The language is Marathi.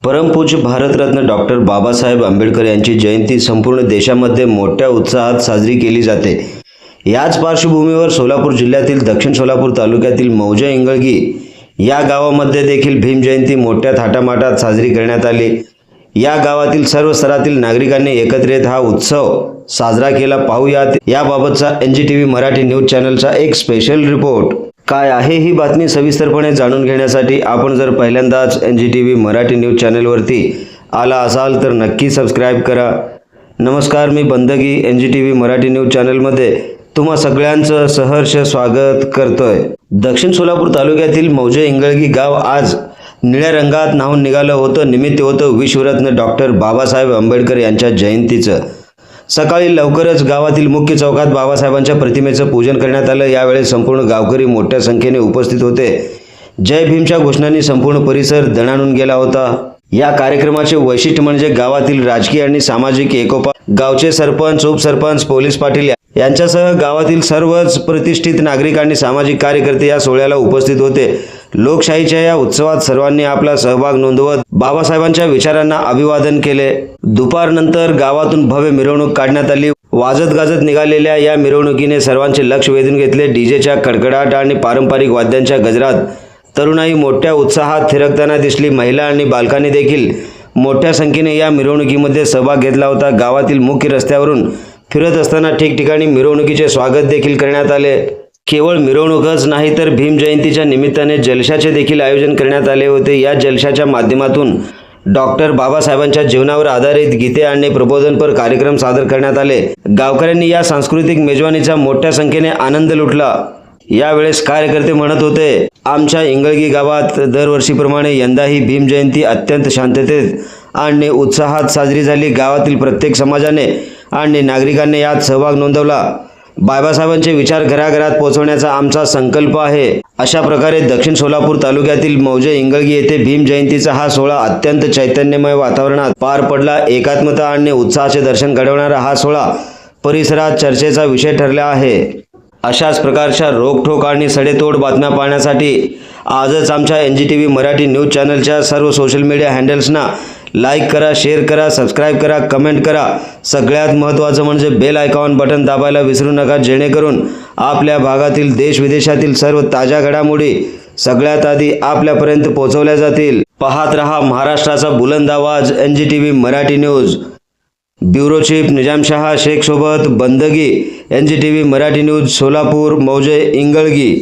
परमपूज्य भारतरत्न डॉक्टर बाबासाहेब आंबेडकर यांची जयंती संपूर्ण देशामध्ये मोठ्या उत्साहात साजरी केली जाते। याच पार्श्वभूमीवर सोलापूर जिल्ह्यातील दक्षिण सोलापूर तालुक्यातील मौजे इंगळगी या गावामध्ये देखील भीम जयंती मोठ्या थाटामाटात साजरी करण्यात आली। या गावातील सर्व स्तरातील नागरिकांनी एकत्रित हा उत्सव साजरा केला। पाहूयात याबाबतचा NGTV मराठी न्यूज चॅनलचा एक स्पेशल रिपोर्ट। काय आहे ही बातमी सविस्तरपणे जाणून घेण्यासाठी आपण जर पहिल्यांदाच NGTV मराठी न्यूज चॅनलवरती आला असाल तर नक्की सबस्क्राइब करा। नमस्कार, मी बंदगी NGTV मराठी न्यूज चॅनलमध्ये तुम्हा सगळ्यांचं सहर्ष स्वागत करतोय। दक्षिण सोलापूर तालुक्यातील मौजे इंगळगी गाव आज निळ्या रंगात न्हाऊन निघालं होतं। निमित्त होतं विश्वरत्न डॉक्टर बाबासाहेब आंबेडकर यांच्या जयंतीचं। सकाळी लवकरच गावातील मुख्य चौकात बाबासाहेबांच्या प्रतिमेचं पूजन करण्यात आलं। यावेळी संपूर्ण गावकरी मोठ्या संख्येने उपस्थित होते। जय भीमच्या घोषणांनी संपूर्ण परिसर दणाणून गेला होता। या कार्यक्रमाचे वैशिष्ट्य म्हणजे गावातील राजकीय आणि सामाजिक एकोपा। गावचे सरपंच, उपसरपंच, पोलीस पाटील यांच्यासह गावातील सर्वच प्रतिष्ठित नागरिक आणि सामाजिक कार्यकर्ते या सोहळ्याला उपस्थित होते। लोकशाहीच्या या उत्सवात सर्वांनी आपला सहभाग नोंदवत बाबासाहेबांच्या विचारांना अभिवादन केले। दुपारनंतर गावातून भव्य मिरवणूक काढण्यात आली। वाजत गाजत निघालेल्या या मिरवणुकीने सर्वांचे लक्ष वेधून घेतले। डीजेच्या कडकडाट आणि पारंपरिक वाद्यांच्या गजरात तरुणाई मोठ्या उत्साहात थिरकताना दिसली। महिला आणि बालकांनी देखील मोठ्या संख्येने या मिरवणुकीमध्ये सहभाग घेतला होता। गावातील मुख्य रस्त्यावरून फिरत असताना ठिकठिकाणी मिरवणुकीचे स्वागत देखील करण्यात आले। केवळ मिरवणूकच नाही तर भीम जयंतीच्या निमित्ताने जलशाचे देखील आयोजन करण्यात आले होते। या जलशाच्या माध्यमातून डॉक्टर बाबासाहेबांच्या जीवनावर आधारित गीते आणि प्रबोधनपर कार्यक्रम सादर करण्यात आले। गावकऱ्यांनी या सांस्कृतिक मेजवानीचा मोठ्या संख्येने आनंद लुटला। यावेळेस कार्यकर्ते म्हणत होते, आमच्या इंगळगी गावात दरवर्षीप्रमाणे यंदाही भीम जयंती अत्यंत शांततेत आणि उत्साहात साजरी झाली। गावातील प्रत्येक समाजाने आणि नागरिकांनी यात सहभाग नोंदवला। बाबासाहेबांचे विचार घराघरात पोहोचवण्याचा आमचा संकल्प आहे। अशा प्रकारे दक्षिण सोलापूर तालुक्यातील मौजे इंगळगी येथे भीम जयंतीचा हा सोहळा अत्यंत चैतन्यमय वातावरणात पार पडला। एकात्मता आणि उत्साहाचे दर्शन घडवणारा हा सोहळा परिसरात चर्चेचा विषय ठरला आहे। अशाच प्रकारच्या रोखठोक आणि सडेतोड बातम्या पाहण्यासाठी आजच आमच्या NGTV मराठी न्यूज चॅनलच्या सर्व सोशल मीडिया हँडल्सना लाईक करा, शेअर करा, सबस्क्राईब करा, कमेंट करा। सगळ्यात महत्त्वाचं म्हणजे बेल आयकॉन बटन दाबायला विसरू नका, जेणेकरून आपल्या भागातील देश विदेशातील सर्व ताज्या घडामोडी सगळ्यात आधी आपल्यापर्यंत पोहोचवल्या जातील। पाहत रहा महाराष्ट्राचा बुलंद आवाज NGTV Marathi news. Bureau chief Nizamshah Shaikh सोबत बंदगी NGTV मराठी न्यूज सोलापूर मौजे इंगळगी।